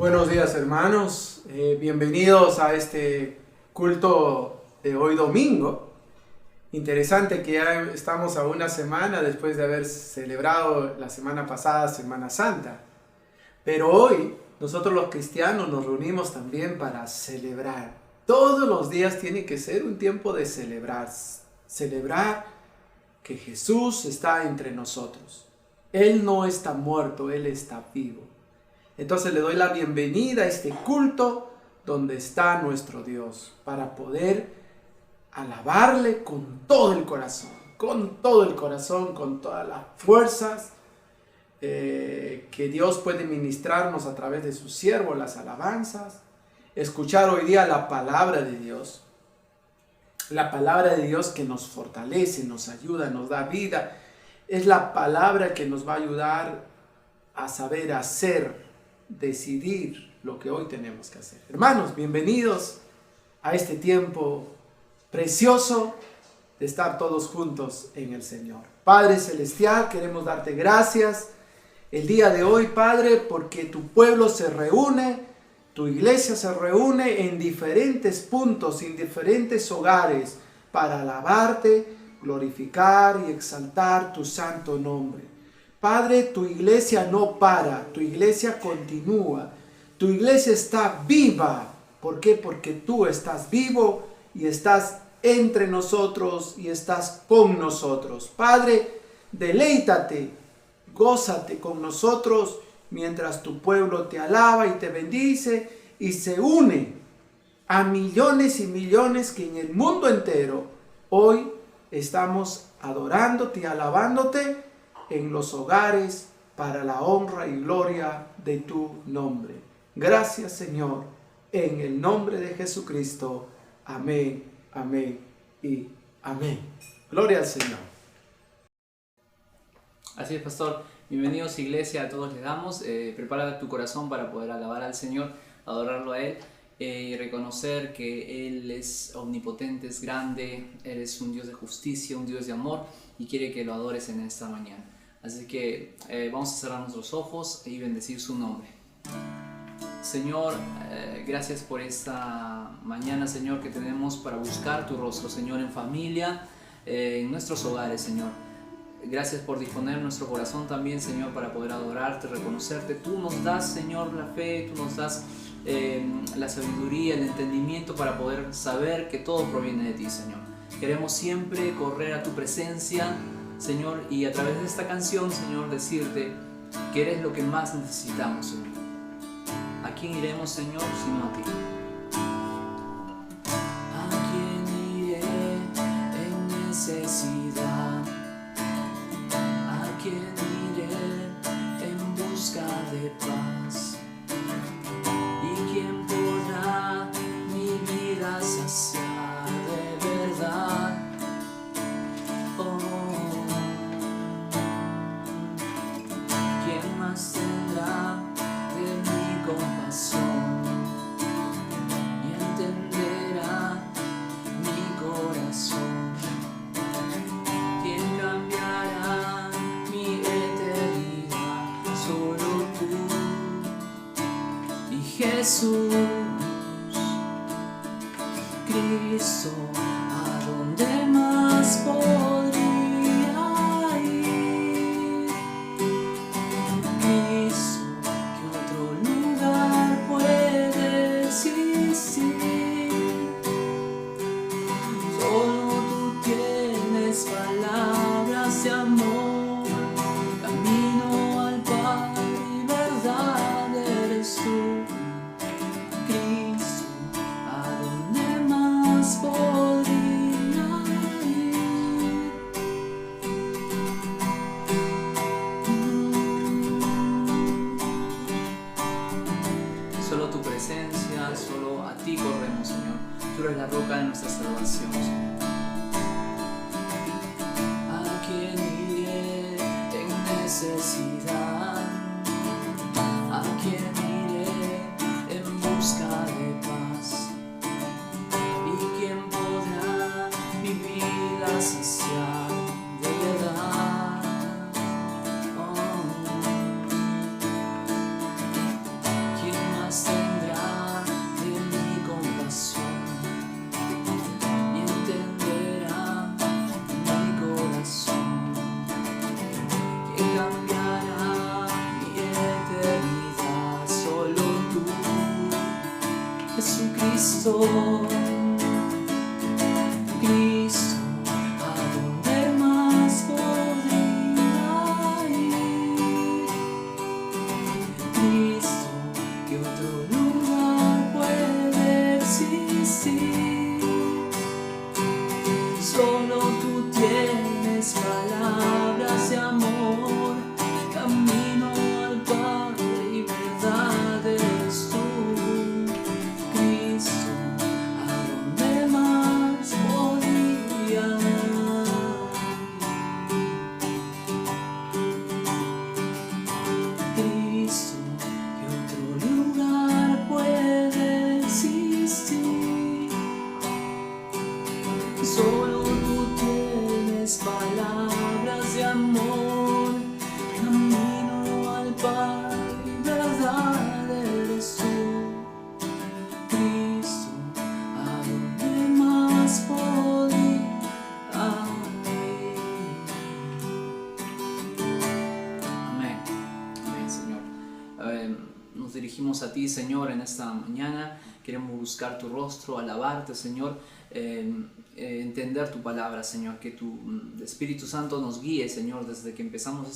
Buenos días, hermanos, bienvenidos a este culto de hoy domingo. Interesante que ya estamos a una semana después de haber celebrado la semana pasada Semana Santa. Pero hoy nosotros los cristianos nos reunimos también para celebrar. Todos los días tiene que ser un tiempo de celebrar. Celebrar que Jesús está entre nosotros. Él no está muerto, Él está vivo. Entonces le doy la bienvenida a este culto donde está nuestro Dios para poder alabarle con todo el corazón, con todas las fuerzas que Dios puede ministrarnos a través de sus siervos, las alabanzas, escuchar hoy día la palabra de Dios que nos fortalece, nos ayuda, nos da vida. Es la palabra que nos va a ayudar a saber hacer, decidir lo que hoy tenemos que hacer. Hermanos, bienvenidos a este tiempo precioso de estar todos juntos en el Señor. Padre Celestial, queremos darte gracias el día de hoy, Padre, porque tu pueblo se reúne, tu iglesia se reúne en diferentes puntos, en diferentes hogares, para alabarte, glorificar y exaltar tu santo nombre. Padre, tu iglesia no para, tu iglesia continúa, tu iglesia está viva. ¿Por qué? Porque tú estás vivo y estás entre nosotros y estás con nosotros. Padre, deleítate, gózate con nosotros mientras tu pueblo te alaba y te bendice y se une a millones y millones que en el mundo entero hoy estamos adorándote y alabándote en los hogares para la honra y gloria de tu nombre. Gracias, Señor, en el nombre de Jesucristo. Amén, amén y amén. Gloria al Señor. Así es, pastor. Bienvenidos, iglesia, a todos les damos. Prepara tu corazón para poder alabar al Señor, adorarlo a Él y reconocer que Él es omnipotente, es grande, Él es un Dios de justicia, un Dios de amor y quiere que lo adores en esta mañana. Así que vamos a cerrar nuestros ojos y bendecir su nombre. Señor, gracias por esta mañana, Señor, que tenemos para buscar tu rostro, Señor, en familia, en nuestros hogares, Señor. Gracias por disponer nuestro corazón también, Señor, para poder adorarte, reconocerte. Tú nos das, Señor, la fe, tú nos das la sabiduría, el entendimiento para poder saber que todo proviene de ti, Señor. Queremos siempre correr a tu presencia, Señor, y a través de esta canción, Señor, decirte que eres lo que más necesitamos, Señor. ¿A quién iremos, Señor, sino a ti? ¿A quién iré en necesidad? ¿A quién iré en busca de paz? ¿Y quién podrá mi vida saciar de verdad? ¿Quién más tendrá de mi compasión y entenderá mi corazón? ¿Quién cambiará mi eternidad? Solo tú y Jesús, Cristo. ¿A dónde más podría ir? Cristo, ¿qué otro lugar puede existir? Solo tú tienes palabras de amor, camino al Padre y verdad eres tú. Cristo, ¿a dónde más podría ir? Solo tu presencia, solo a ti corremos, Señor. Tú eres la roca de nuestra salvación, Señor. ¿A quién iré en necesidad? ¿A quién iré en busca de paz? ¿Y quién podrá mi vida saciar de verdad? ¿Quién más corazón. Cristo, ¿a dónde más podría ir? Cristo, ¿qué otro lugar puede existir? Solo tú tienes palabras de amor, camino al Padre y verdad eres tú. Cristo, ¿a dónde más podría ir? Cristo, ¿qué otro lugar puede existir? Solo tú tienes palabras de amor, camino al Padre y verdad eres tú. Cristo, ¿a dónde más podría ir? Amén. Amén, Señor. Nos dirigimos a ti, Señor, en esta mañana. Queremos buscar tu rostro, alabarte, Señor, entender tu palabra, Señor, que tu Espíritu Santo nos guíe, Señor, desde que empezamos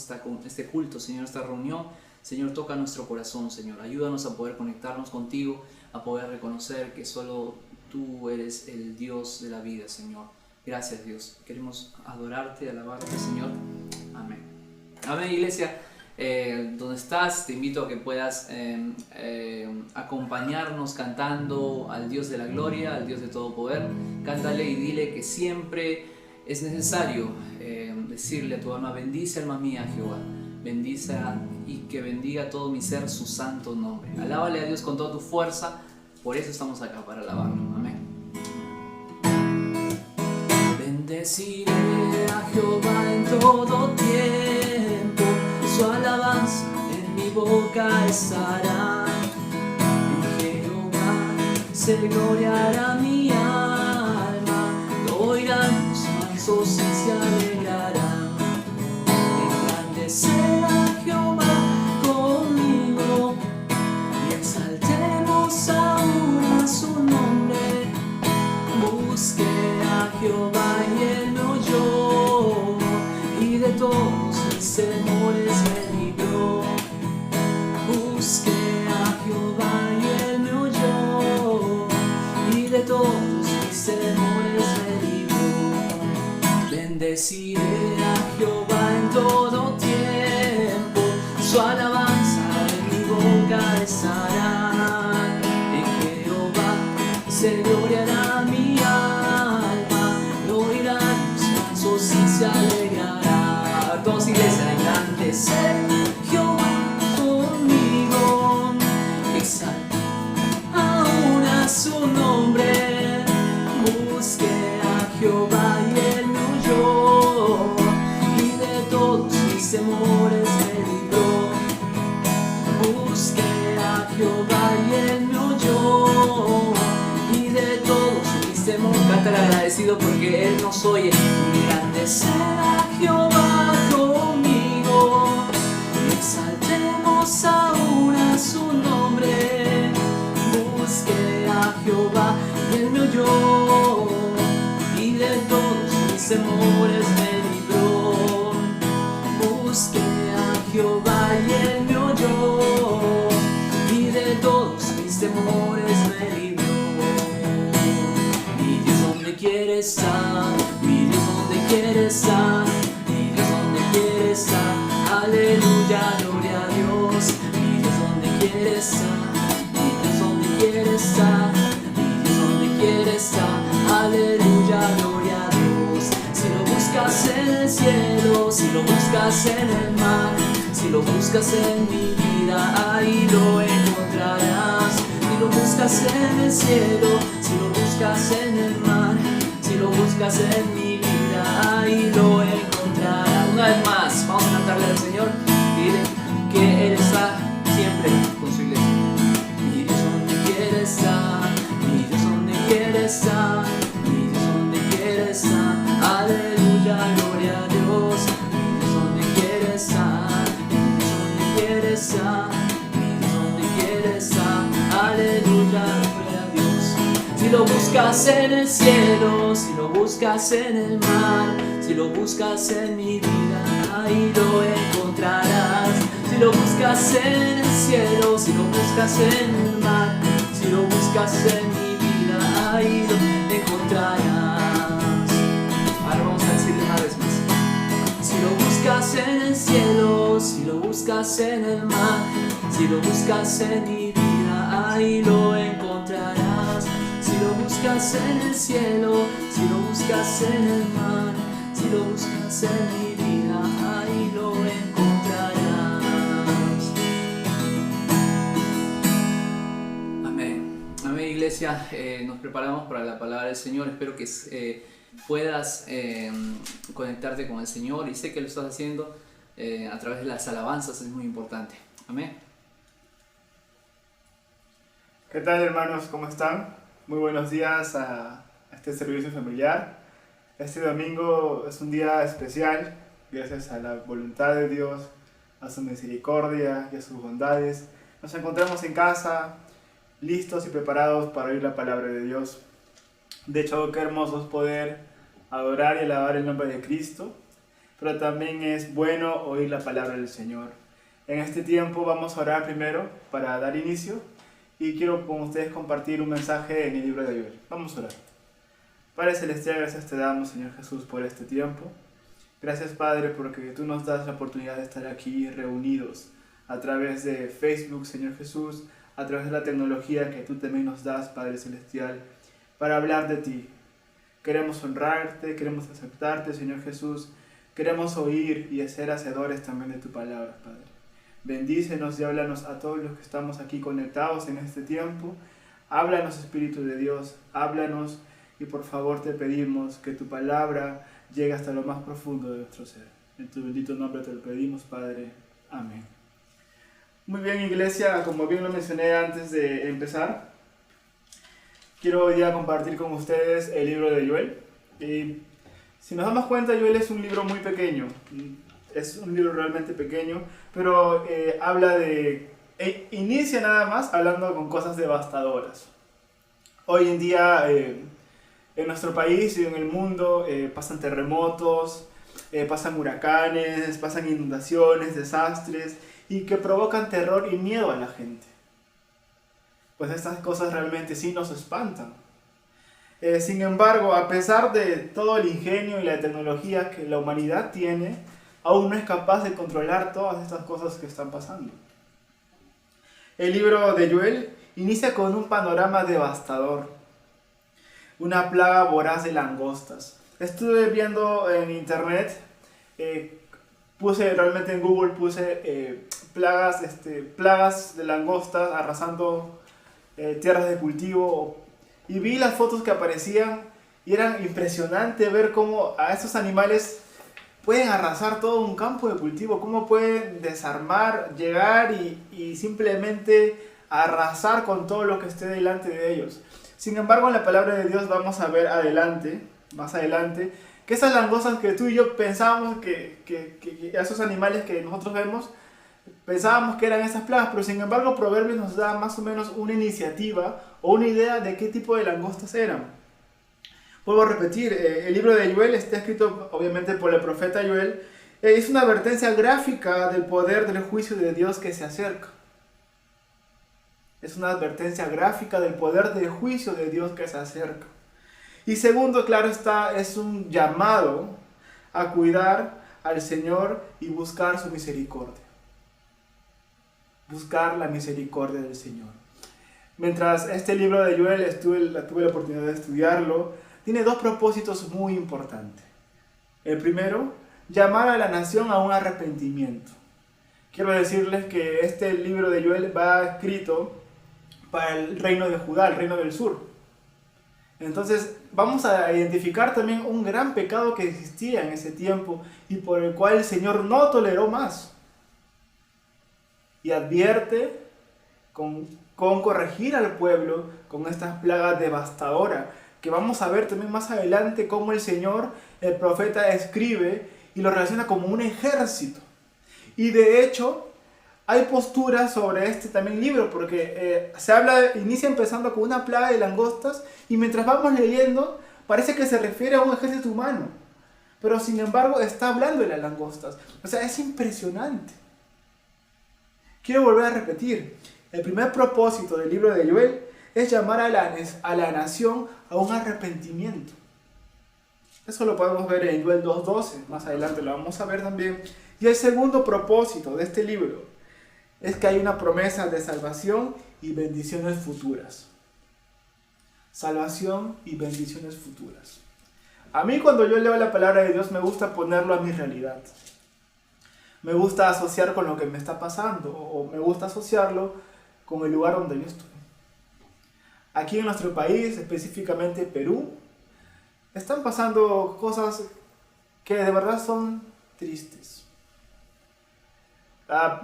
este culto, Señor, esta reunión. Señor, toca nuestro corazón, Señor. Ayúdanos a poder conectarnos contigo, a poder reconocer que solo tú eres el Dios de la vida, Señor. Gracias, Dios. Queremos adorarte, alabarte, Señor. Amén. Amén, iglesia. Donde estás, te invito a que puedas acompañarnos cantando al Dios de la gloria, al Dios de todo poder. Cántale y dile que siempre es necesario decirle a tu alma: bendice alma mía Jehová, bendice y que bendiga todo mi ser su santo nombre. Alábale a Dios con toda tu fuerza, por eso estamos acá, para alabarlo. Amén. Bendeciré a Jehová en todo tiempo, su alabanza en mi boca estará. En Jehová se gloriará mi alma, lo oirán los mansos y se alegrarán. Engrandecer a Jehová conmigo y exaltemos aún a su nombre. Busqué a Jehová y él me oyó, y de todos mis temores me libró. Busqué a Jehová y él me oyó, y de todos mis temores me libró. Bendeciré a Jehová en todo tiempo, su alabanza en mi boca estará. En Jehová se gloriará mi alma, lo oirán los mansos y se alegrará. Todos, iglesia, engrandecer Jehová conmigo, exalta aún a su nombre. Busqué a Jehová y él me oyó, y de todos mis temores me libró. Busqué a Jehová y él me oyó, y de todos mis temores. Cántale agradecido porque Él nos oye. Engrandecer a Jehová conmigo, exaltemos aún a su nombre. Busqué a Jehová y él me oyó, y de todos mis temores me libró. Busqué a Jehová y él me oyó, y de todos mis temores me libró. Mi Dios, donde quiere estar, mi Dios, donde quiere estar, mi Dios, donde quiere estar. Aleluya, gloria a Dios. Mi Dios, donde quiere estar, mi Dios, donde quiere estar, mi Dios, donde quiere estar. Aleluya, gloria a Dios. Si lo buscas en el cielo, si lo buscas en el mar, si lo buscas en mi vida, ahí lo encontrarás. Si lo buscas en el cielo, si lo buscas en el mar, si lo buscas en mi vida, ahí lo encontrarás. Una vez más, vamos a cantarle al Señor. Dile que Él está siempre con su iglesia. Mi Dios, donde quiere estar, mi Dios, donde quiere estar, mi Dios, donde quiere estar. Aleluya, gloria a Dios. Mi Dios, donde quiere estar, mi Dios, donde quiere estar, mi Dios, donde quiere estar. Aleluya, gloria a Dios. Si lo buscas en el cielo, si lo buscas en el mar, si lo buscas en mi vida, ahí lo encontrarás. Si lo buscas en el cielo, si lo buscas en el mar, si lo buscas en mi vida, ahí lo encontrarás. Ahora vamos a decirle una vez más. Si lo buscas en el cielo, si lo buscas en el mar, si lo buscas en mi vida, ahí lo encontrarás. Si lo buscas en el cielo, si lo buscas en el mar, si lo buscas en mi vida, ahí lo encontrarás. Amén. Amén, iglesia. Nos preparamos para la palabra del Señor. Espero que puedas conectarte con el Señor, y sé que lo estás haciendo a través de las alabanzas. Es muy importante. Amén. ¿Qué tal, hermanos? ¿Cómo están? Muy buenos días a este servicio familiar. Este domingo es un día especial, gracias a la voluntad de Dios, a su misericordia y a sus bondades. Nos encontramos en casa, listos y preparados para oír la palabra de Dios. De hecho, qué hermoso es poder adorar y alabar el nombre de Cristo, pero también es bueno oír la palabra del Señor. En este tiempo vamos a orar primero para dar inicio, y quiero con ustedes compartir un mensaje en el libro de Joel. Vamos a orar. Padre Celestial, gracias te damos, Señor Jesús, por este tiempo. Gracias, Padre, porque tú nos das la oportunidad de estar aquí reunidos a través de Facebook, Señor Jesús, a través de la tecnología que tú también nos das, Padre Celestial, para hablar de ti. Queremos honrarte, queremos aceptarte, Señor Jesús. Queremos oír y ser hacedores también de tu palabra, Padre. Bendícenos y háblanos a todos los que estamos aquí conectados en este tiempo. Háblanos, Espíritu de Dios, háblanos, y por favor te pedimos que tu palabra llegue hasta lo más profundo de nuestro ser. En tu bendito nombre te lo pedimos, Padre. Amén. Muy bien, iglesia, como bien lo mencioné antes de empezar, quiero hoy día compartir con ustedes el libro de Joel. Y si nos damos cuenta, Joel es un libro muy pequeño. Es un libro realmente pequeño, pero inicia nada más hablando con cosas devastadoras. Hoy en día en nuestro país y en el mundo pasan terremotos, pasan huracanes, pasan inundaciones, desastres, y que provocan terror y miedo a la gente. Pues estas cosas realmente sí nos espantan. Sin embargo, a pesar de todo el ingenio y la tecnología que la humanidad tiene, aún no es capaz de controlar todas estas cosas que están pasando. El libro de Joel inicia con un panorama devastador. Una plaga voraz de langostas. Estuve viendo en internet, realmente en Google puse plagas de langostas arrasando tierras de cultivo, y vi las fotos que aparecían y era impresionante ver cómo a estos animales pueden arrasar todo un campo de cultivo, cómo pueden desarmar, llegar y simplemente arrasar con todo lo que esté delante de ellos. Sin embargo, en la palabra de Dios vamos a ver más adelante, que esas langostas que tú y yo pensábamos que esos animales que nosotros vemos, pensábamos que eran esas plagas, pero sin embargo Proverbios nos da más o menos una iniciativa o una idea de qué tipo de langostas eran. Vuelvo a repetir, el libro de Joel está escrito obviamente por el profeta Joel. Es una advertencia gráfica del poder del juicio de Dios que se acerca. Es una advertencia gráfica del poder del juicio de Dios que se acerca. Y segundo, claro está, es un llamado a cuidar al Señor y buscar su misericordia. Buscar la misericordia del Señor. Mientras este libro de Joel tuve la oportunidad de estudiarlo, tiene dos propósitos muy importantes. El primero, llamar a la nación a un arrepentimiento. Quiero decirles que este libro de Joel va escrito para el reino de Judá, el reino del sur. Entonces vamos a identificar también un gran pecado que existía en ese tiempo y por el cual el Señor no toleró más. Y advierte con corregir al pueblo con estas plagas devastadoras, que vamos a ver también más adelante cómo el Señor, el profeta, escribe y lo relaciona como un ejército. Y de hecho, hay posturas sobre este también libro, porque inicia empezando con una plaga de langostas, y mientras vamos leyendo, parece que se refiere a un ejército humano, pero sin embargo está hablando de las langostas. O sea, es impresionante. Quiero volver a repetir, el primer propósito del libro de Joel es llamar a la nación a un arrepentimiento. Eso lo podemos ver en Joel 2:12, más adelante lo vamos a ver también. Y el segundo propósito de este libro es que hay una promesa de salvación y bendiciones futuras. Salvación y bendiciones futuras. A mí, cuando yo leo la palabra de Dios, me gusta ponerlo a mi realidad. Me gusta asociar con lo que me está pasando, o me gusta asociarlo con el lugar donde yo estoy. Aquí en nuestro país, específicamente Perú, están pasando cosas que de verdad son tristes.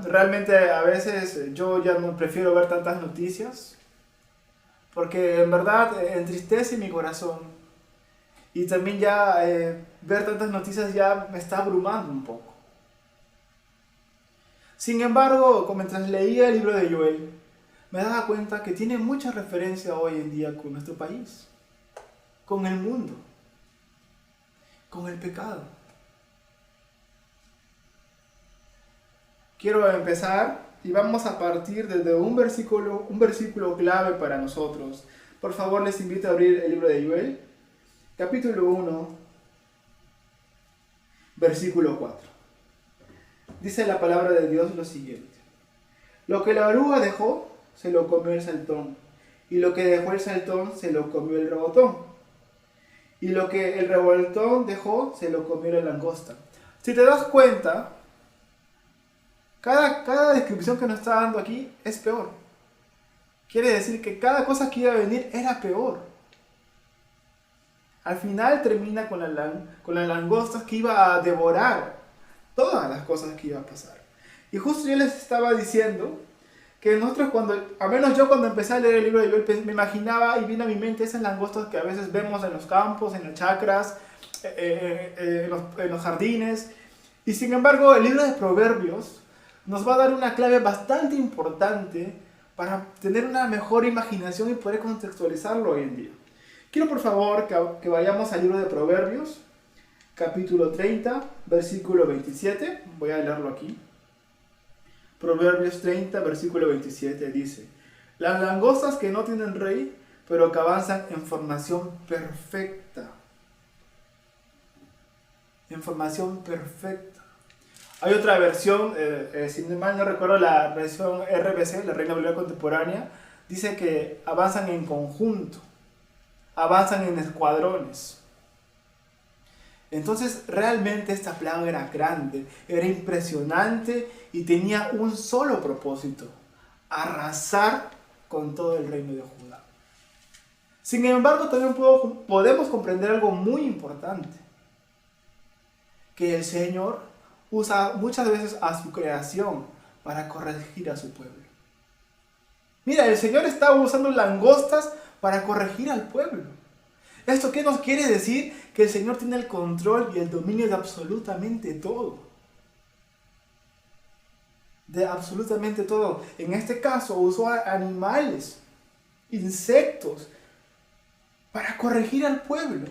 Realmente a veces yo ya no prefiero ver tantas noticias, porque en verdad entristece mi corazón, y también ya ver tantas noticias ya me está abrumando un poco. Sin embargo, mientras leía el libro de Joel, me daba cuenta que tiene mucha referencia hoy en día con nuestro país, con el mundo, con el pecado. Quiero empezar y vamos a partir desde un versículo clave para nosotros. Por favor, les invito a abrir el libro de Joel, capítulo 1, versículo 4. Dice la palabra de Dios lo siguiente: lo que la oruga dejó, se lo comió el saltón, y lo que dejó el saltón, se lo comió el revoltón, y lo que el revoltón dejó, se lo comió la langosta. Si te das cuenta, cada descripción que nos está dando aquí es peor. Quiere decir que cada cosa que iba a venir era peor. Al final termina con las langostas que iba a devorar todas las cosas que iba a pasar. Y justo yo les estaba diciendo que nosotros al menos yo cuando empecé a leer el libro de Joel, me imaginaba y vino a mi mente esas langostas que a veces vemos en los campos, en las chacras, en los jardines. Y sin embargo, el libro de Proverbios nos va a dar una clave bastante importante para tener una mejor imaginación y poder contextualizarlo hoy en día. Quiero por favor que vayamos al libro de Proverbios, capítulo 30, versículo 27. Voy a leerlo aquí. Proverbios 30, versículo 27 dice: las langostas que no tienen rey, pero que avanzan en formación perfecta. En formación perfecta. Hay otra versión, si mal no recuerdo, la versión RBC, la Reina Valera Contemporánea, dice que avanzan en conjunto, avanzan en escuadrones. Entonces realmente esta plaga era grande, era impresionante y tenía un solo propósito: arrasar con todo el reino de Judá. Sin embargo, también podemos comprender algo muy importante: que el Señor usa muchas veces a su creación para corregir a su pueblo. Mira, el Señor está usando langostas para corregir al pueblo. ¿Esto qué nos quiere decir? Que el Señor tiene el control y el dominio de absolutamente todo. De absolutamente todo. En este caso usó a animales, insectos, para corregir al pueblo.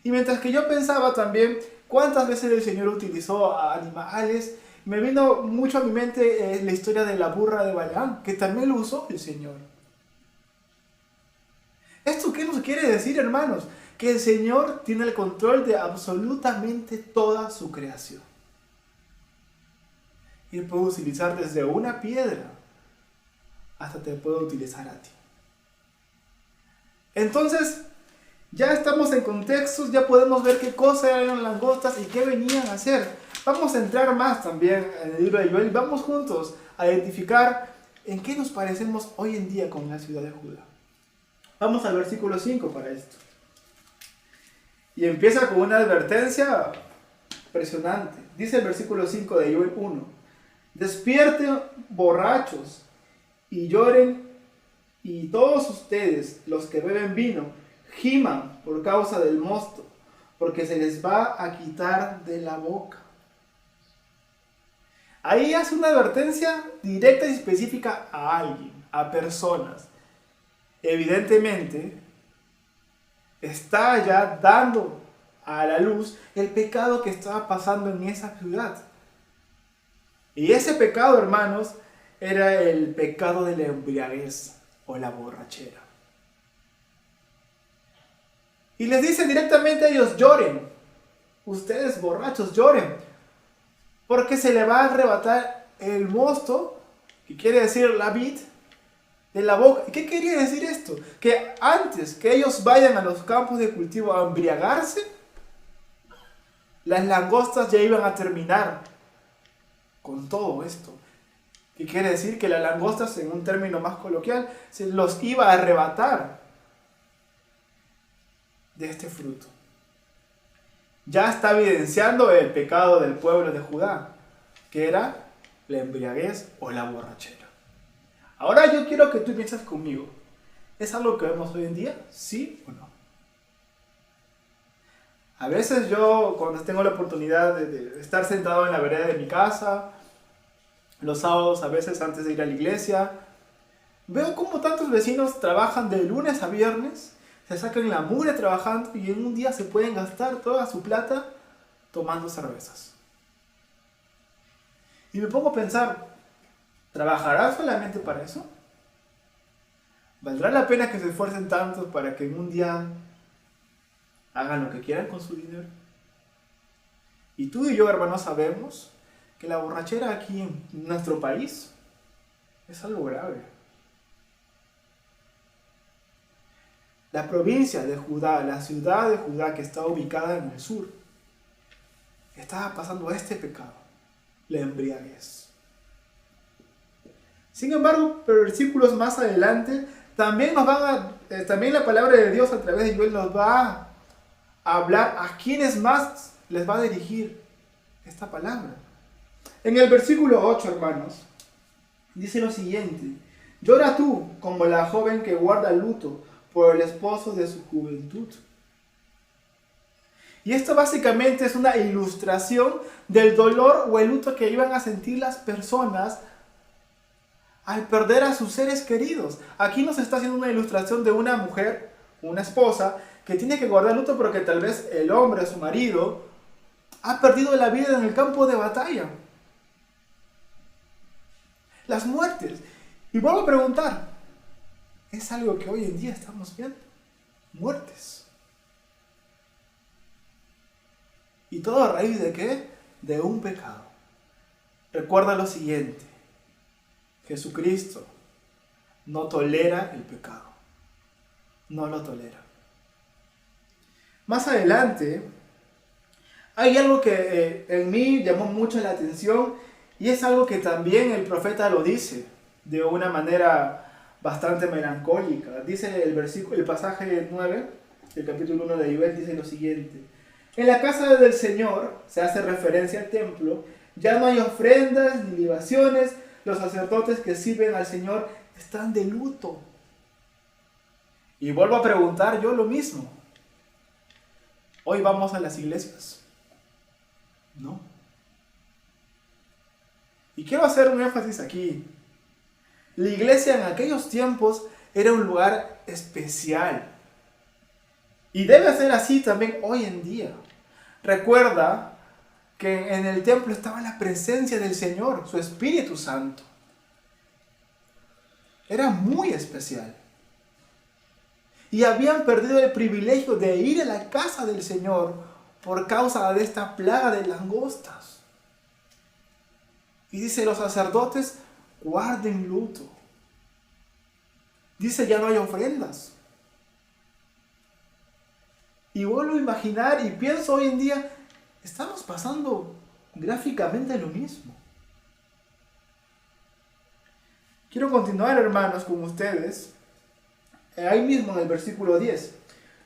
Y mientras que yo pensaba también cuántas veces el Señor utilizó a animales, me vino mucho a mi mente la historia de la burra de Balaam, que también lo usó el Señor. ¿Esto qué nos quiere decir, hermanos? Que el Señor tiene el control de absolutamente toda su creación. Y puede utilizar desde una piedra hasta te puede utilizar a ti. Entonces, ya estamos en contextos, ya podemos ver qué cosas eran las langostas y qué venían a hacer. Vamos a entrar más también en el libro de Joel y vamos juntos a identificar en qué nos parecemos hoy en día con la ciudad de Judá. Vamos al versículo 5 para esto. Y empieza con una advertencia impresionante. Dice el versículo 5 de Joel 1: despierten borrachos y lloren, y todos ustedes, los que beben vino, giman por causa del mosto, porque se les va a quitar de la boca. Ahí hace una advertencia directa y específica a alguien, a personas. Evidentemente, está ya dando a la luz el pecado que estaba pasando en esa ciudad. Y ese pecado, hermanos, era el pecado de la embriaguez o la borrachera. Y les dice directamente a ellos: lloren, ustedes borrachos lloren, porque se le va a arrebatar el mosto, que quiere decir la vid, de la boca. ¿Y qué quería decir esto? Que antes que ellos vayan a los campos de cultivo a embriagarse, las langostas ya iban a terminar con todo esto. ¿Qué quiere decir? Que las langostas, en un término más coloquial, se los iba a arrebatar de este fruto. Ya está evidenciando el pecado del pueblo de Judá, que era la embriaguez o la borrachera. Ahora yo quiero que tú pienses conmigo, ¿es algo que vemos hoy en día? ¿Sí o no? A veces yo, cuando tengo la oportunidad de estar sentado en la vereda de mi casa, los sábados, a veces antes de ir a la iglesia, veo cómo tantos vecinos trabajan de lunes a viernes, se sacan la mugre trabajando y en un día se pueden gastar toda su plata tomando cervezas. Y me pongo a pensar, ¿trabajarán solamente para eso? ¿Valdrá la pena que se esfuercen tanto para que en un día hagan lo que quieran con su dinero? Y tú y yo, hermanos, sabemos que la borrachera aquí en nuestro país es algo grave. La provincia de Judá, la ciudad de Judá que está ubicada en el sur, estaba pasando este pecado, la embriaguez. Sin embargo, versículos más adelante, también la palabra de Dios a través de Joel nos va a hablar a quienes más les va a dirigir esta palabra. En el versículo 8, hermanos, dice lo siguiente: llora tú como la joven que guarda luto por el esposo de su juventud. Y esto básicamente es una ilustración del dolor o el luto que iban a sentir las personas al perder a sus seres queridos. Aquí nos está haciendo una ilustración de una mujer, una esposa, que tiene que guardar luto porque tal vez el hombre, su marido, ha perdido la vida en el campo de batalla. Las muertes. Y vuelvo a preguntar, ¿es algo que hoy en día estamos viendo? Muertes. ¿Y todo a raíz de qué? De un pecado. Recuerda lo siguiente: Jesucristo no tolera el pecado. No lo tolera. Más adelante, hay algo que en mí llamó mucho la atención, y es algo que también el profeta lo dice de una manera bastante melancólica. Dice el pasaje 9 del capítulo 1 de Joel, dice lo siguiente: en la casa del Señor, se hace referencia al templo, ya no hay ofrendas ni libaciones, los sacerdotes que sirven al Señor están de luto. Y vuelvo a preguntar yo lo mismo. ¿Hoy vamos a las iglesias? No. Y quiero hacer un énfasis aquí. La iglesia en aquellos tiempos era un lugar especial. Y debe ser así también hoy en día. Recuerda que en el templo estaba la presencia del Señor, su Espíritu Santo. Era muy especial. Y habían perdido el privilegio de ir a la casa del Señor por causa de esta plaga de langostas. Y dice, los sacerdotes guarden luto. Dice, ya no hay ofrendas. Y vuelvo a imaginar y pienso hoy en día, estamos pasando gráficamente lo mismo. Quiero continuar, hermanos, con ustedes. Ahí mismo en el versículo 10.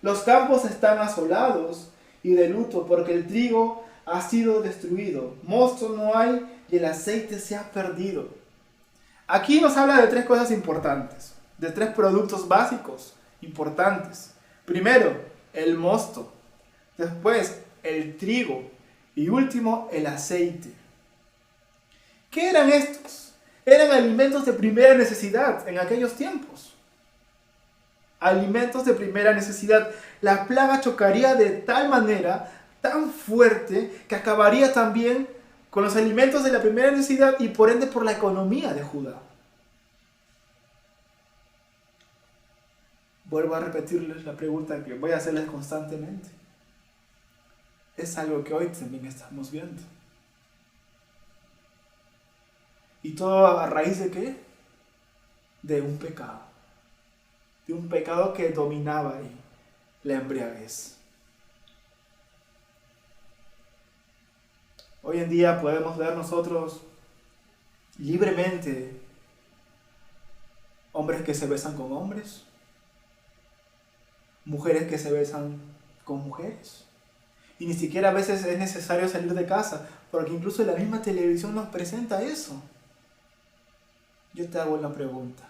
Los campos están asolados y de luto porque el trigo ha sido destruido. Mosto no hay y el aceite se ha perdido. Aquí nos habla de tres cosas importantes. De tres productos básicos importantes. Primero, el mosto. Después, el trigo. Y último, el aceite. ¿Qué eran estos? Eran alimentos de primera necesidad en aquellos tiempos. Alimentos de primera necesidad. La plaga chocaría de tal manera, tan fuerte, que acabaría también con los alimentos de la primera necesidad y por ende por la economía de Judá. Vuelvo a repetirles la pregunta que voy a hacerles constantemente. Es algo que hoy también estamos viendo. ¿Y todo a raíz de qué? De un pecado. De un pecado que dominaba ahí, la embriaguez. Hoy en día podemos ver nosotros libremente hombres que se besan con hombres, mujeres que se besan con mujeres. Y ni siquiera a veces es necesario salir de casa, porque incluso la misma televisión nos presenta eso. Yo te hago una pregunta.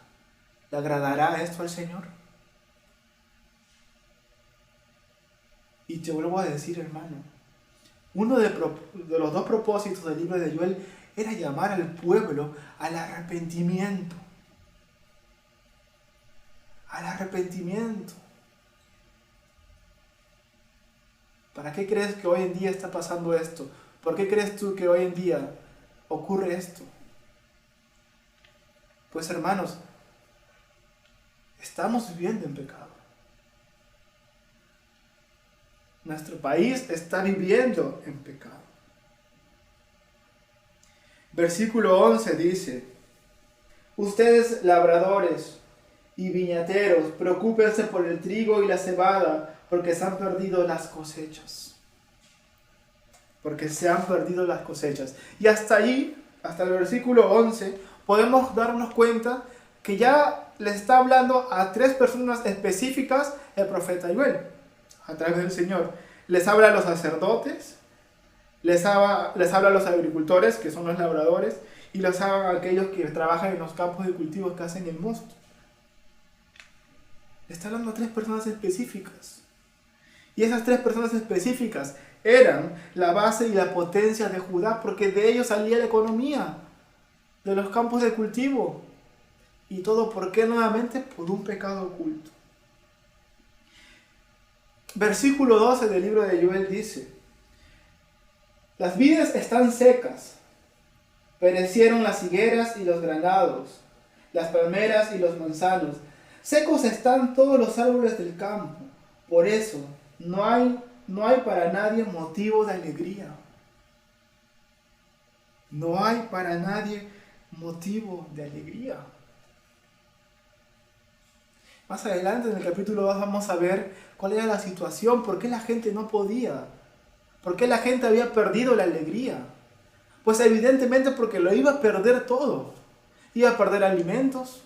¿Le agradará esto al Señor? Y te vuelvo a decir, hermano, uno de los dos propósitos del libro de Joel era llamar al pueblo al arrepentimiento. Al arrepentimiento. ¿Para qué crees que hoy en día está pasando esto? ¿Por qué crees tú que hoy en día ocurre esto? Pues hermanos, estamos viviendo en pecado. Nuestro país está viviendo en pecado. Versículo 11 dice: ustedes labradores y viñateros, preocúpense por el trigo y la cebada, porque se han perdido las cosechas. Porque se han perdido las cosechas. Y hasta ahí, hasta el versículo 11, podemos darnos cuenta que ya le está hablando a tres personas específicas el profeta Joel, a través del Señor. Les habla a los sacerdotes, les habla a los agricultores, que son los labradores, y les habla a aquellos que trabajan en los campos de cultivos que hacen el mosto. Le está hablando a tres personas específicas. Y esas tres personas específicas eran la base y la potencia de Judá, porque de ellos salía la economía, de los campos de cultivo. Y todo, ¿por qué? Nuevamente, por un pecado oculto. Versículo 12 del libro de Joel dice: las vides están secas, perecieron las higueras y los granados, las palmeras y los manzanos, secos están todos los árboles del campo. Por eso no hay para nadie motivo de alegría. No hay para nadie motivo de alegría. Más adelante en el capítulo 2 vamos a ver cuál era la situación, por qué la gente no podía, por qué la gente había perdido la alegría. Pues evidentemente porque lo iba a perder todo. Iba a perder alimentos,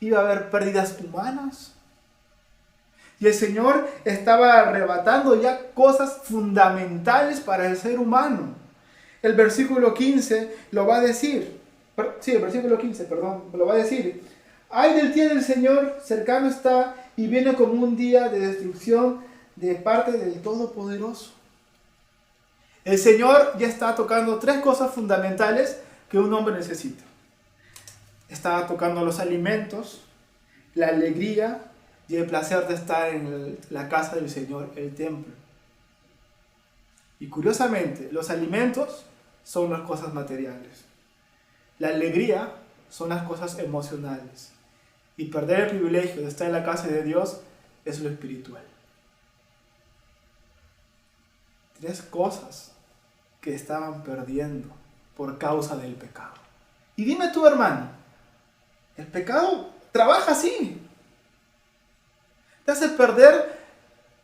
iba a haber pérdidas humanas. Y el Señor estaba arrebatando ya cosas fundamentales para el ser humano. El versículo 15 lo va a decir. Sí, el versículo 15, perdón, lo va a decir. Ay del día del Señor, cercano está, y viene como un día de destrucción de parte del Todopoderoso. El Señor ya está tocando tres cosas fundamentales que un hombre necesita. Está tocando los alimentos, la alegría y el placer de estar en la casa del Señor, el templo. Y curiosamente, los alimentos son las cosas materiales. La alegría son las cosas emocionales. Y perder el privilegio de estar en la casa de Dios es lo espiritual. Tres cosas que estaban perdiendo por causa del pecado. Y dime tú, hermano, el pecado trabaja así. Te hace perder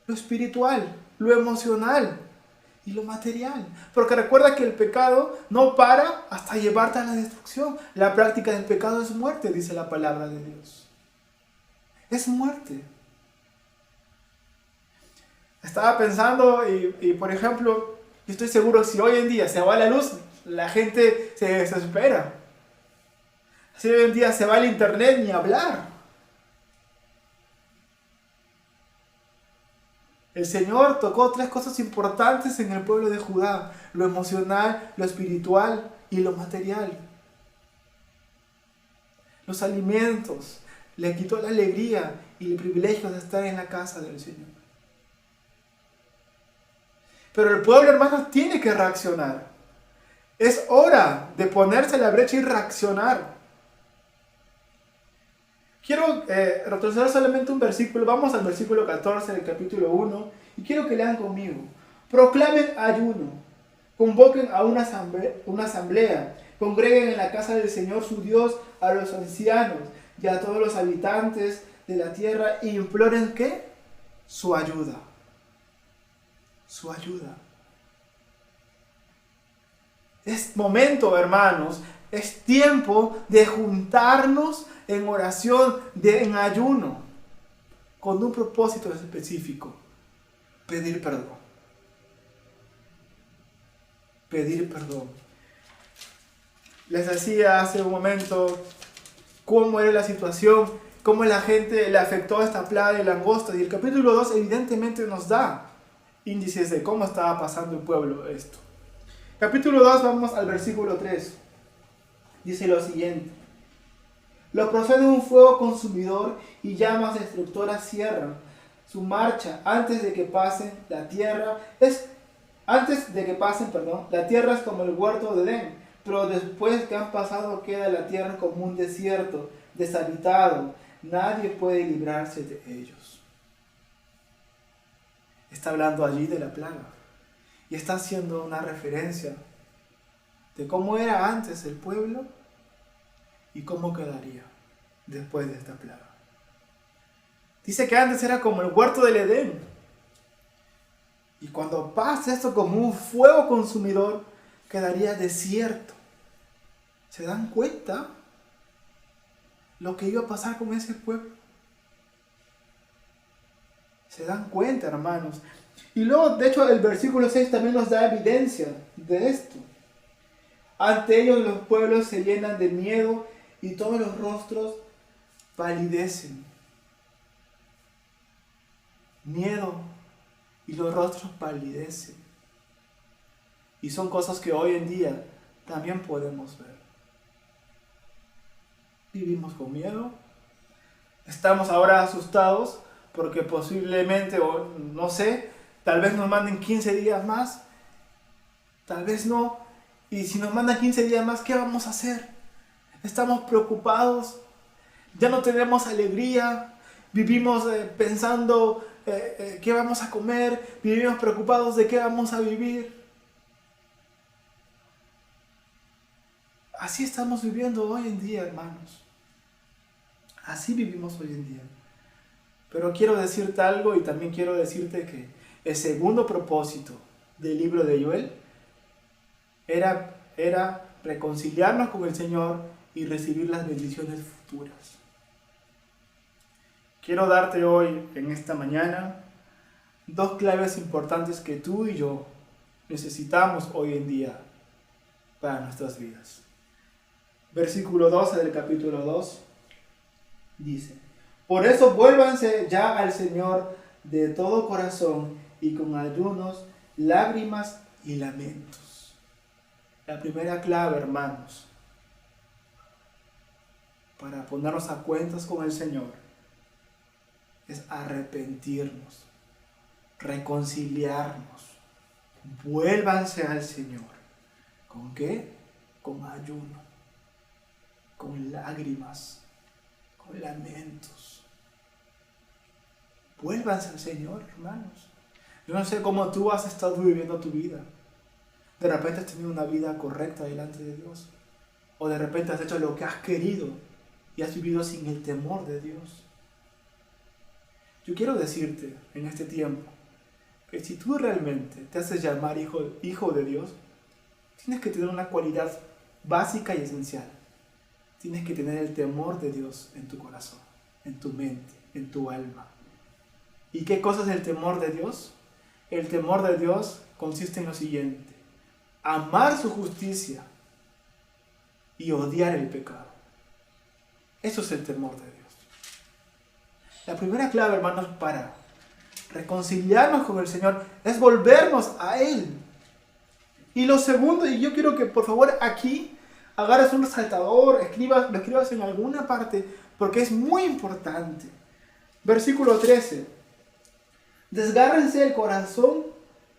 lo espiritual, lo emocional y lo material. Porque recuerda que el pecado no para hasta llevarte a la destrucción. La práctica del pecado es muerte, dice la palabra de Dios. Es muerte. Estaba pensando y por ejemplo, yo estoy seguro si hoy en día se va la luz, la gente se desespera. Si hoy en día se va el internet, ni hablar. El Señor tocó tres cosas importantes en el pueblo de Judá: lo emocional, lo espiritual y lo material. Los alimentos, le quitó la alegría y el privilegio de estar en la casa del Señor. Pero el pueblo, hermanos, tiene que reaccionar. Es hora de ponerse en la brecha y reaccionar. Quiero retroceder solamente un versículo. Vamos al versículo 14 del capítulo 1 y quiero que lean conmigo. Proclamen ayuno, convoquen a una asamblea, congreguen en la casa del Señor su Dios a los ancianos y a todos los habitantes de la tierra e imploren ¿qué? Su ayuda. Su ayuda. Es momento, hermanos, es tiempo de juntarnos en oración, en ayuno, con un propósito específico: pedir perdón. Pedir perdón. Les decía hace un momento cómo era la situación, cómo la gente le afectó esta plaga de langostas, y el capítulo 2 evidentemente nos da índices de cómo estaba pasando el pueblo esto. Capítulo 2, vamos al versículo 3. Dice lo siguiente: lo procede un fuego consumidor y llamas destructoras cierran su marcha antes de que pasen la tierra. La tierra es como el huerto de Edén, pero después que han pasado queda la tierra como un desierto, deshabitado. Nadie puede librarse de ellos. Está hablando allí de la plaga y está haciendo una referencia de cómo era antes el pueblo y cómo quedaría después de esta plaga. Dice que antes era como el huerto del Edén. Y cuando pase esto como un fuego consumidor, quedaría desierto. ¿Se dan cuenta lo que iba a pasar con ese pueblo? ¿Se dan cuenta, hermanos? Y luego, de hecho, el versículo 6 también nos da evidencia de esto. Ante ellos los pueblos se llenan de miedo y todos los rostros palidecen. Miedo y los rostros palidecen. Y son cosas que hoy en día también podemos ver. Vivimos con miedo. Estamos ahora asustados porque posiblemente, o no sé, tal vez nos manden 15 días más. Tal vez no. Y si nos mandan 15 días más, ¿qué vamos a hacer? Estamos preocupados. Ya no tenemos alegría. Vivimos pensando qué vamos a comer. Vivimos preocupados de qué vamos a vivir. Así estamos viviendo hoy en día, hermanos. Así vivimos hoy en día. Pero quiero decirte algo y también quiero decirte que el segundo propósito del libro de Joel era reconciliarnos con el Señor y recibir las bendiciones futuras. Quiero darte hoy, en esta mañana, dos claves importantes que tú y yo necesitamos hoy en día para nuestras vidas. Versículo 12 del capítulo 2 dice: por eso vuélvanse ya al Señor de todo corazón y con ayunos, lágrimas y lamentos. La primera clave, hermanos, para ponernos a cuentas con el Señor es arrepentirnos, reconciliarnos. Vuélvanse al Señor. ¿Con qué? Con ayuno, con lágrimas, con lamentos. Vuélvanse al Señor, hermanos. Yo no sé cómo tú has estado viviendo tu vida. De repente has tenido una vida correcta delante de Dios. O de repente has hecho lo que has querido y has vivido sin el temor de Dios. Yo quiero decirte en este tiempo que si tú realmente te haces llamar hijo de Dios, tienes que tener una cualidad básica y esencial. Tienes que tener el temor de Dios en tu corazón, en tu mente, en tu alma. ¿Y qué cosa es el temor de Dios? El temor de Dios consiste en lo siguiente: amar su justicia y odiar el pecado. Eso es el temor de Dios. La primera clave, hermanos, para reconciliarnos con el Señor es volvernos a Él. Y lo segundo, y yo quiero que por favor aquí agarres un resaltador, lo escribas en alguna parte, porque es muy importante. Versículo 13. Desgárrense el corazón,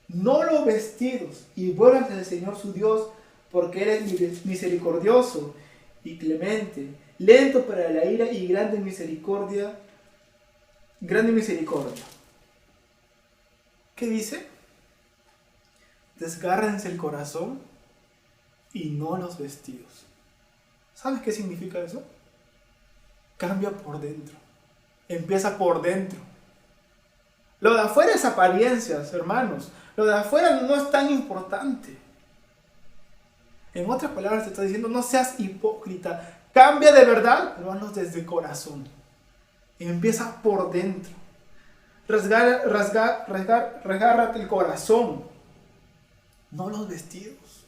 no los vestidos, y vuélvanse al Señor su Dios, porque Él es misericordioso y clemente, lento para la ira y grande misericordia. ¿Qué dice? Desgárrense el corazón y no los vestidos. ¿Sabes qué significa eso? Cambia por dentro. Empieza por dentro. Lo de afuera es apariencias, hermanos. Lo de afuera no es tan importante. En otras palabras te está diciendo, no seas hipócrita. Cambia de verdad, pero hazlo desde el corazón. Empieza por dentro. Regárrate el corazón, no los vestidos.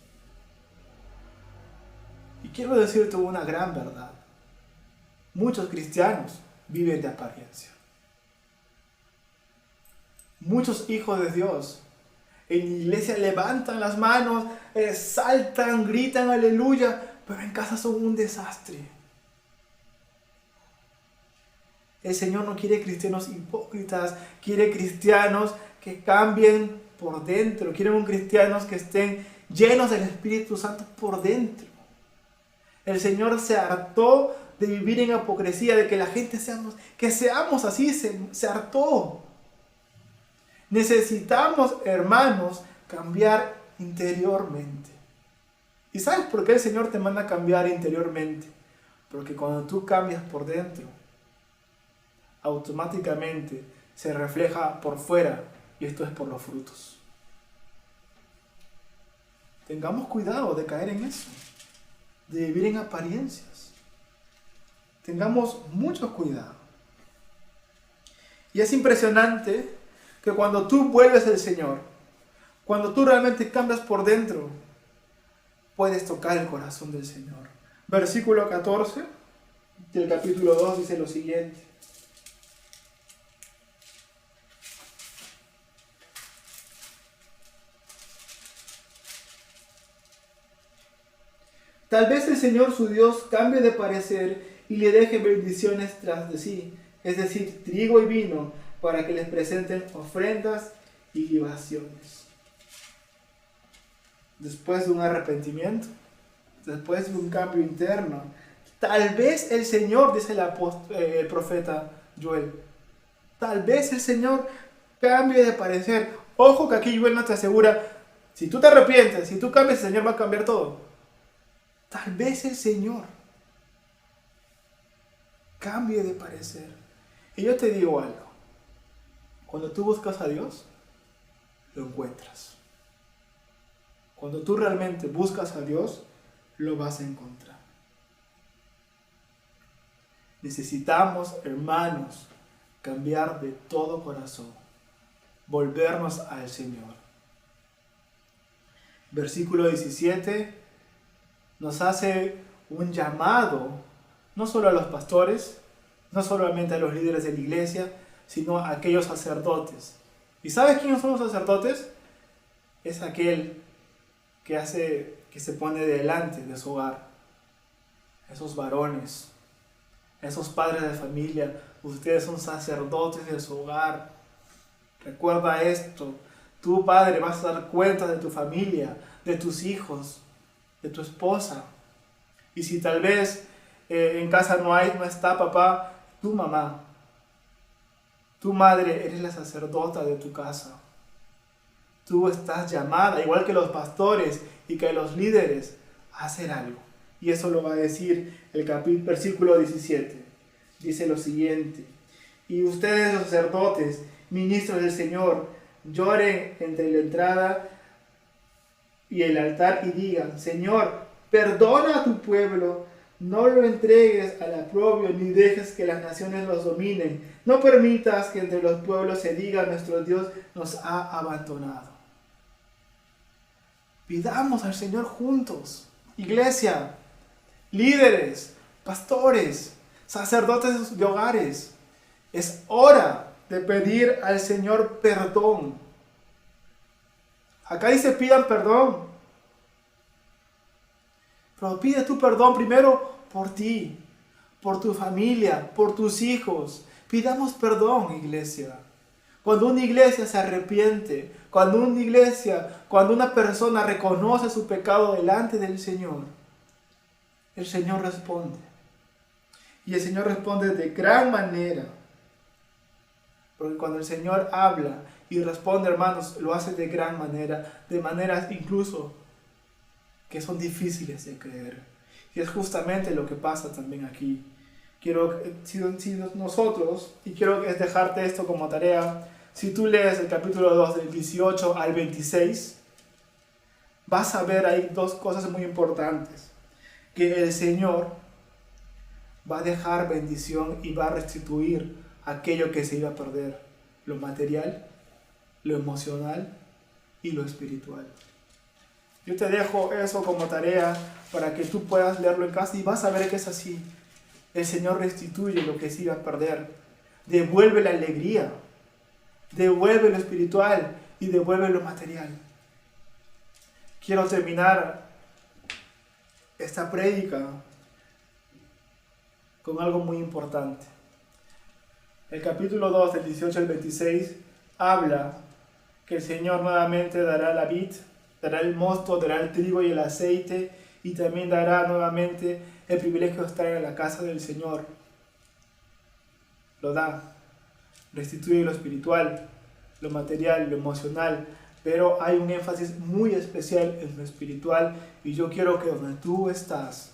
Y quiero decirte una gran verdad. Muchos cristianos viven de apariencia. Muchos hijos de Dios en la iglesia levantan las manos, saltan, gritan aleluya, pero en casa son un desastre. El Señor no quiere cristianos hipócritas, quiere cristianos que cambien por dentro, quiere cristianos que estén llenos del Espíritu Santo por dentro. El Señor se hartó de vivir en hipocresía, de que la gente seamos así, se hartó. Necesitamos, hermanos, cambiar interiormente. ¿Y sabes por qué el Señor te manda a cambiar interiormente? Porque cuando tú cambias por dentro, automáticamente se refleja por fuera, y esto es por los frutos. Tengamos cuidado de caer en eso, de vivir en apariencias. Tengamos mucho cuidado. Y es impresionante que cuando tú vuelves al Señor, cuando tú realmente cambias por dentro, puedes tocar el corazón del Señor. Versículo 14 del capítulo 2 dice lo siguiente. Tal vez el Señor su Dios cambie de parecer y le deje bendiciones tras de sí, es decir, trigo y vino, para que les presenten ofrendas y libaciones. Después de un arrepentimiento, después de un cambio interno, tal vez el Señor, dice el profeta Joel, tal vez el Señor cambie de parecer. Ojo que aquí Joel no te asegura, si tú te arrepientes, si tú cambias, el Señor va a cambiar todo. Tal vez el Señor cambie de parecer. Y yo te digo algo. Cuando tú buscas a Dios, lo encuentras. Cuando tú realmente buscas a Dios, lo vas a encontrar. Necesitamos, hermanos, cambiar de todo corazón. Volvernos al Señor. Versículo 17 nos hace un llamado, no solo a los pastores, no solamente a los líderes de la iglesia, sino a aquellos sacerdotes. ¿Y sabes quiénes son los sacerdotes? Es aquel que se pone delante de su hogar. Esos varones, esos padres de familia, ustedes son sacerdotes de su hogar. Recuerda esto, tú padre vas a dar cuenta de tu familia, de tus hijos, de tu esposa. Y si tal vez en casa no está papá, tu mamá, tu madre, eres la sacerdota de tu casa. Tú estás llamada, igual que los pastores y que los líderes, a hacer algo. Y eso lo va a decir el versículo 17. Dice lo siguiente: y ustedes los sacerdotes, ministros del Señor, lloren entre la entrada y el altar y digan: Señor, perdona a tu pueblo, no lo entregues al oprobio, ni dejes que las naciones los dominen. No permitas que entre los pueblos se diga: nuestro Dios nos ha abandonado. Pidamos al Señor juntos, iglesia, líderes, pastores, sacerdotes de hogares. Es hora de pedir al Señor perdón. Acá dice pidan perdón, Pero pide tu perdón primero por ti, por tu familia, por tus hijos. Pidamos perdón, iglesia. Cuando una iglesia se arrepiente, cuando una persona reconoce su pecado delante del Señor, el Señor responde. Y el Señor responde de gran manera. Porque cuando el Señor habla y responde, hermanos, lo hace de gran manera, de maneras incluso que son difíciles de creer. Y es justamente lo que pasa también aquí. Quiero dejarte esto como tarea. Si tú lees el capítulo 2 del 18 al 26, vas a ver ahí dos cosas muy importantes. Que el Señor va a dejar bendición y va a restituir aquello que se iba a perder. Lo material, lo emocional y lo espiritual. Yo te dejo eso como tarea para que tú puedas leerlo en casa y vas a ver que es así. El Señor restituye lo que se iba a perder. Devuelve la alegría. Devuelve lo espiritual y devuelve lo material. Quiero terminar esta prédica con algo muy importante. El capítulo 2 del 18 al 26 habla que el Señor nuevamente dará la vid, dará el mosto, dará el trigo y el aceite, y también dará nuevamente el privilegio de estar en la casa del Señor. Lo da. Restituye lo espiritual, lo material, lo emocional, pero hay un énfasis muy especial en lo espiritual, y yo quiero que donde tú estás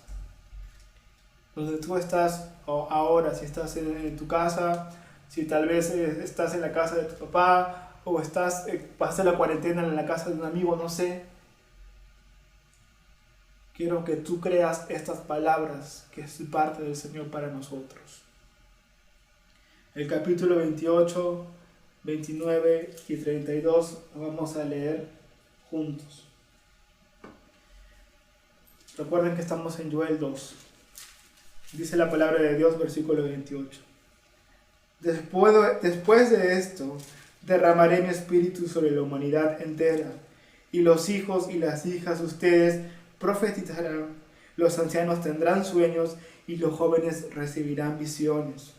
ahora, si estás en tu casa, si tal vez estás en la casa de tu papá, o pasaste la cuarentena en la casa de un amigo, no sé, quiero que tú creas estas palabras que es parte del Señor para nosotros. El capítulo 28, 29 y 32 lo vamos a leer juntos. Recuerden que estamos en Joel 2. Dice la palabra de Dios, versículo 28. Después de esto, derramaré mi espíritu sobre la humanidad entera, y los hijos y las hijas de ustedes profetizarán, los ancianos tendrán sueños, y los jóvenes recibirán visiones.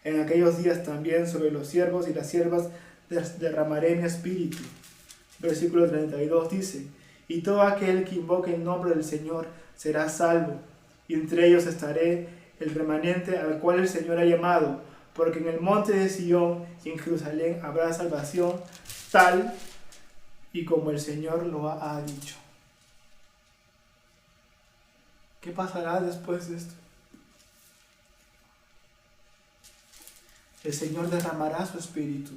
En aquellos días también sobre los siervos y las siervas derramaré mi espíritu. Versículo 32 dice, y todo aquel que invoque el nombre del Señor será salvo, y entre ellos estaré el remanente al cual el Señor ha llamado, porque en el monte de Sión y en Jerusalén habrá salvación, tal y como el Señor lo ha dicho. ¿Qué pasará después de esto? El Señor derramará su espíritu.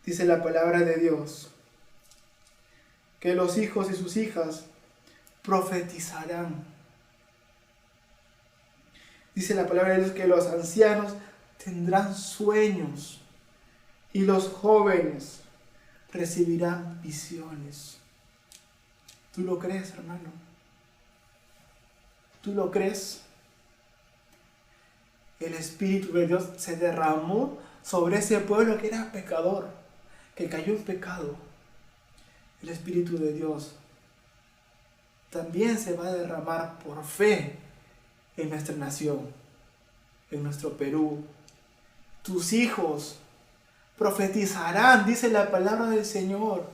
Dice la palabra de Dios que los hijos y sus hijas profetizarán. Dice la palabra de Dios que los ancianos tendrán sueños y los jóvenes recibirán visiones. ¿Tú lo crees, hermano? ¿Tú lo crees? El Espíritu de Dios se derramó sobre ese pueblo que era pecador, que cayó en pecado. El Espíritu de Dios también se va a derramar por fe en nuestra nación, en nuestro Perú. Tus hijos profetizarán, dice la palabra del Señor.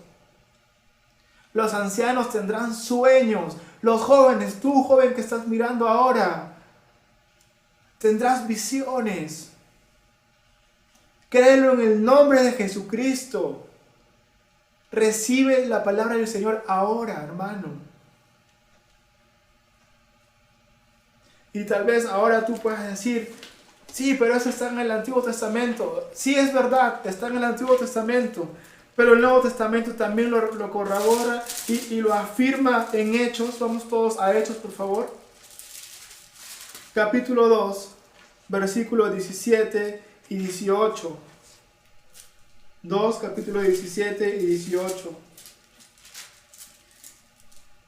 Los ancianos tendrán sueños. Los jóvenes, tú joven que estás mirando ahora, tendrás visiones. Créelo en el nombre de Jesucristo. Recibe la palabra del Señor ahora, hermano. Y tal vez ahora tú puedas decir, sí, pero eso está en el Antiguo Testamento. Sí, es verdad, está en el Antiguo Testamento. Pero el Nuevo Testamento también lo corrobora y lo afirma en Hechos. Vamos todos a Hechos, por favor. Capítulo 2, versículos 17 y 18. 2, capítulo 17 y 18.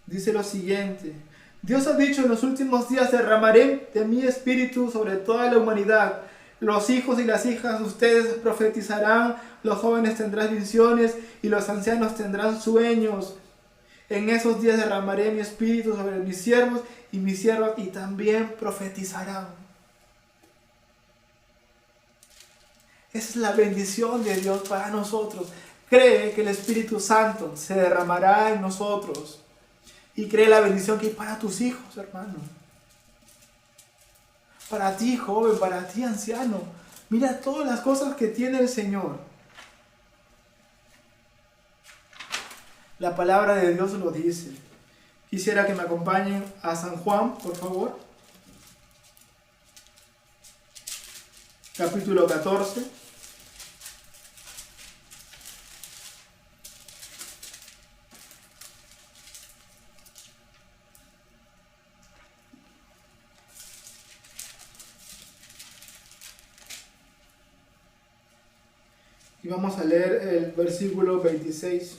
Dice lo siguiente. Dios ha dicho, en los últimos días derramaré de mi espíritu sobre toda la humanidad. Los hijos y las hijas de ustedes profetizarán, los jóvenes tendrán visiones y los ancianos tendrán sueños. En esos días derramaré mi espíritu sobre mis siervos y mis siervas y también profetizarán. Esa es la bendición de Dios para nosotros. Cree que el Espíritu Santo se derramará en nosotros. Y cree la bendición que hay para tus hijos, hermano. Para ti, joven, para ti, anciano. Mira todas las cosas que tiene el Señor. La palabra de Dios lo dice. Quisiera que me acompañen a San Juan, por favor. Capítulo 14. Y vamos a leer el versículo 26.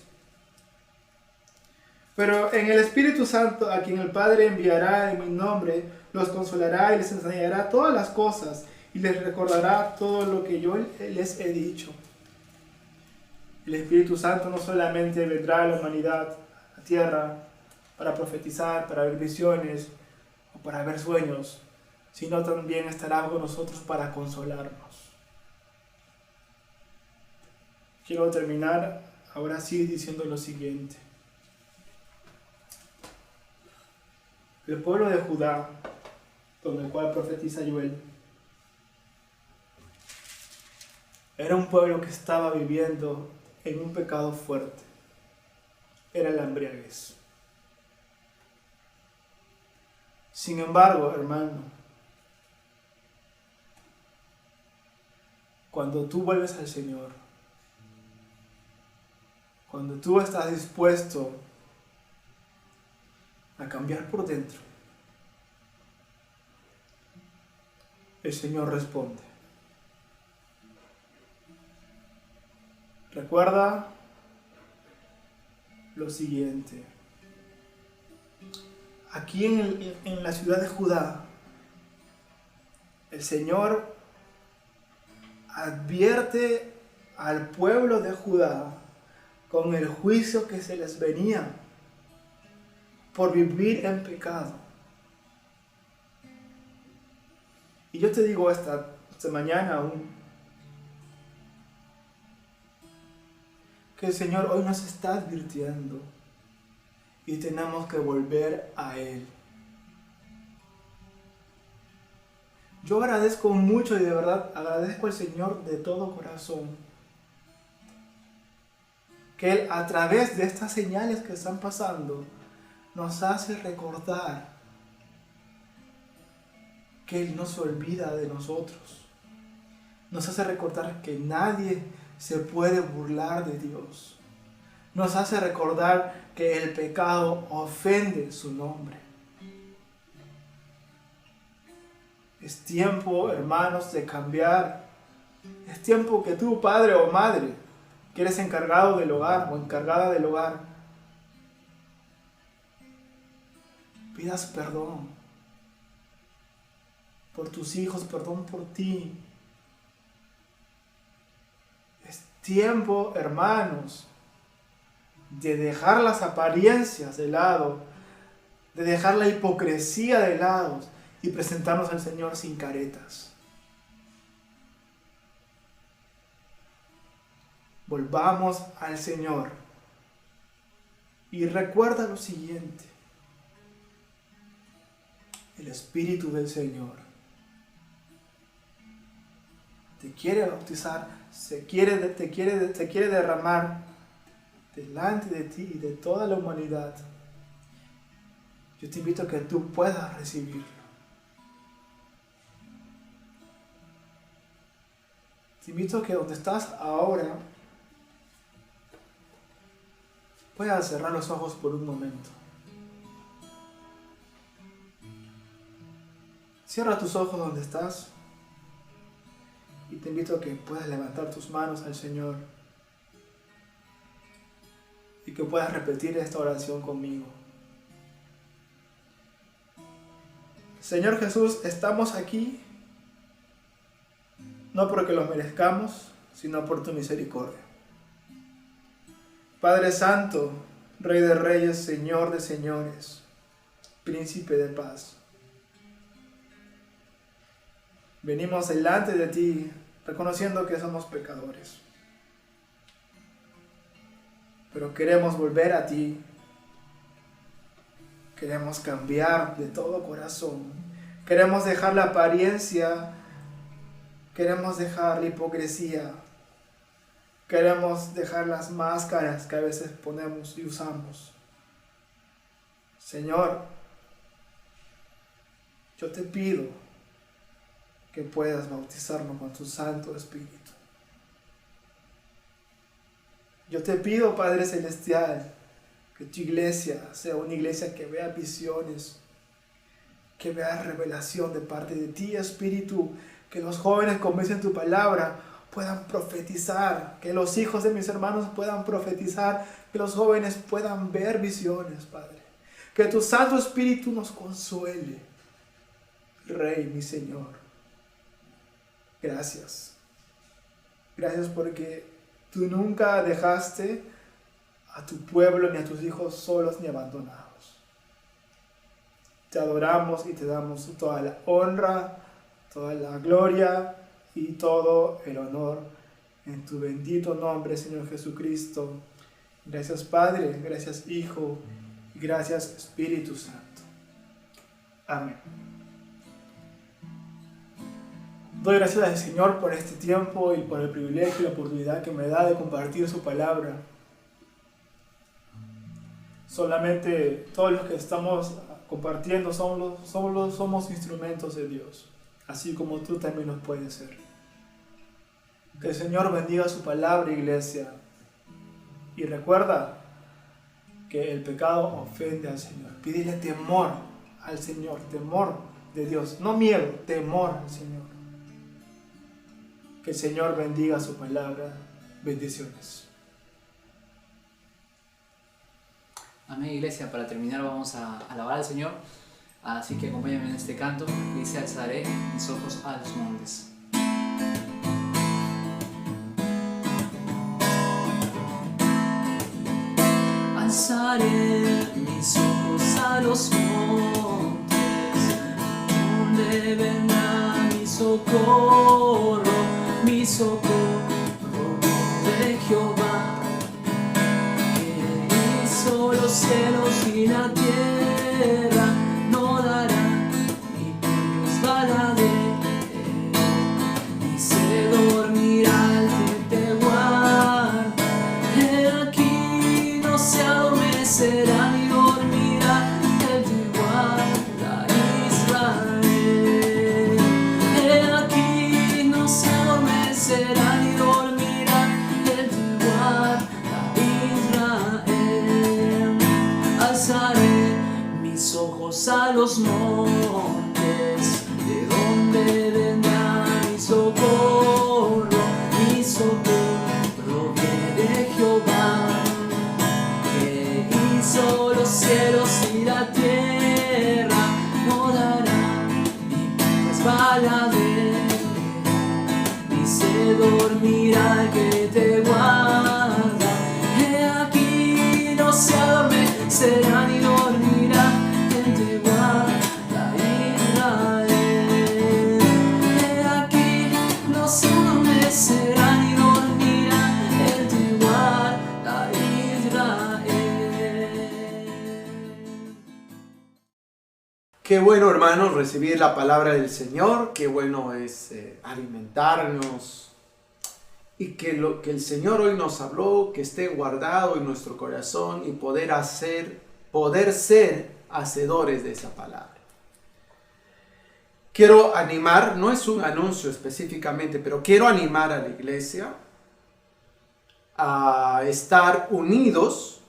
Pero en el Espíritu Santo, a quien el Padre enviará en mi nombre, los consolará y les enseñará todas las cosas y les recordará todo lo que yo les he dicho. El Espíritu Santo no solamente vendrá a la humanidad, a la tierra, para profetizar, para ver visiones o para ver sueños, sino también estará con nosotros para consolarnos. Quiero terminar ahora sí diciendo lo siguiente. El pueblo de Judá, con el cual profetiza Joel, era un pueblo que estaba viviendo en un pecado fuerte. Era la embriaguez. Sin embargo, hermano, cuando tú vuelves al Señor, cuando tú estás dispuesto a cambiar por dentro, el Señor responde. Recuerda lo siguiente. Aquí en la ciudad de Judá, el Señor advierte al pueblo de Judá con el juicio que se les venía por vivir en pecado. Y yo te digo esta mañana aún, que el Señor hoy nos está advirtiendo y tenemos que volver a Él. Yo agradezco mucho y de verdad agradezco al Señor de todo corazón que Él, a través de estas señales que están pasando, nos hace recordar que Él no se olvida de nosotros. Nos hace recordar que nadie se puede burlar de Dios. Nos hace recordar que el pecado ofende su nombre. Es tiempo, hermanos, de cambiar. Es tiempo que tú, padre o madre, que eres encargado del hogar o encargada del hogar, pidas perdón por tus hijos, perdón por ti. Es tiempo, hermanos, de dejar las apariencias de lado, de dejar la hipocresía de lado y presentarnos al Señor sin caretas. Volvamos al Señor y recuerda lo siguiente. El Espíritu del Señor te quiere bautizar, te quiere derramar delante de ti y de toda la humanidad. Yo te invito a que tú puedas recibirlo. Te invito a que donde estás ahora puedas cerrar los ojos por un momento. Cierra tus ojos donde estás y te invito a que puedas levantar tus manos al Señor y que puedas repetir esta oración conmigo. Señor Jesús, estamos aquí no porque lo merezcamos, sino por tu misericordia. Padre Santo, Rey de reyes, Señor de señores, Príncipe de paz. Venimos delante de ti reconociendo que somos pecadores, pero queremos volver a ti. Queremos cambiar de todo corazón. Queremos dejar la apariencia. Queremos dejar la hipocresía. Queremos dejar las máscaras que a veces ponemos y usamos. Señor, yo te pido que puedas bautizarnos con tu Santo Espíritu. Yo te pido, Padre Celestial, que tu iglesia sea una iglesia que vea visiones, que vea revelación de parte de ti, Espíritu, que los jóvenes convencen tu palabra, puedan profetizar, que los hijos de mis hermanos puedan profetizar, que los jóvenes puedan ver visiones, Padre. Que tu Santo Espíritu nos consuele, Rey, mi Señor. Gracias. Gracias porque tú nunca dejaste a tu pueblo ni a tus hijos solos ni abandonados. Te adoramos y te damos toda la honra, toda la gloria y todo el honor en tu bendito nombre, Señor Jesucristo. Gracias, Padre, gracias, Hijo, y gracias, Espíritu Santo. Amén. Doy gracias al Señor por este tiempo y por el privilegio y la oportunidad que me da de compartir su palabra. Solamente todos los que estamos compartiendo somos instrumentos de Dios, así como tú también los puedes ser. Que el Señor bendiga su palabra, iglesia, y recuerda que el pecado ofende al Señor. Pídele temor al Señor, temor de Dios, no miedo, temor al Señor. Que el Señor bendiga su palabra. Bendiciones. Amén, iglesia. Para terminar vamos a alabar al Señor. Así que acompáñame en este canto. Dice: alzaré mis ojos a los montes. Alzaré mis ojos a los montes, donde vendrá mi socorro de Jehová, que hizo los cielos y la tierra. No dará ni por resbaladero, ni se dormirá el que te guarda. He aquí no se adormecerá ni dormirá el que guarda Israel. He aquí no se adormecerá ni dormirá el que guarda Israel. Alzaré mis ojos a los montes, de donde vendrá mi socorro viene de Jehová, que hizo los cielos y la tierra. No dará ni resbaladero, ni se dormirá el que te guarda. He aquí no se adormecerá ni dormirá el que guarda Israel. He aquí no se adormecerá ni dormirá el que guarda Israel. Qué bueno, hermanos, recibir la palabra del Señor. Qué bueno es alimentarnos. Y que lo que el Señor hoy nos habló, que esté guardado en nuestro corazón y poder ser hacedores de esa palabra. Quiero animar, no es un anuncio específicamente, pero quiero animar a la iglesia a estar unidos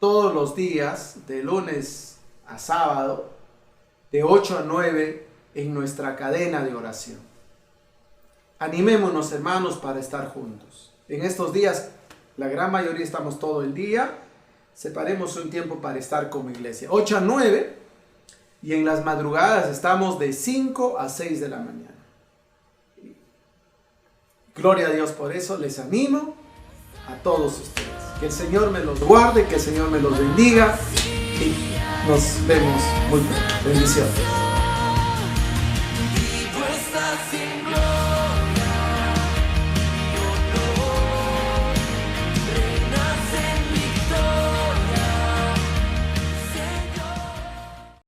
todos los días, de lunes a sábado, de 8 a 9, en nuestra cadena de oración. Animémonos, hermanos, para estar juntos. En estos días, la gran mayoría estamos todo el día. Separemos un tiempo para estar como iglesia. 8 a 9, y en las madrugadas estamos de 5 a 6 de la mañana. Gloria a Dios por eso. Les animo a todos ustedes. Que el Señor me los guarde, que el Señor me los bendiga y nos vemos muy pronto. Bendiciones.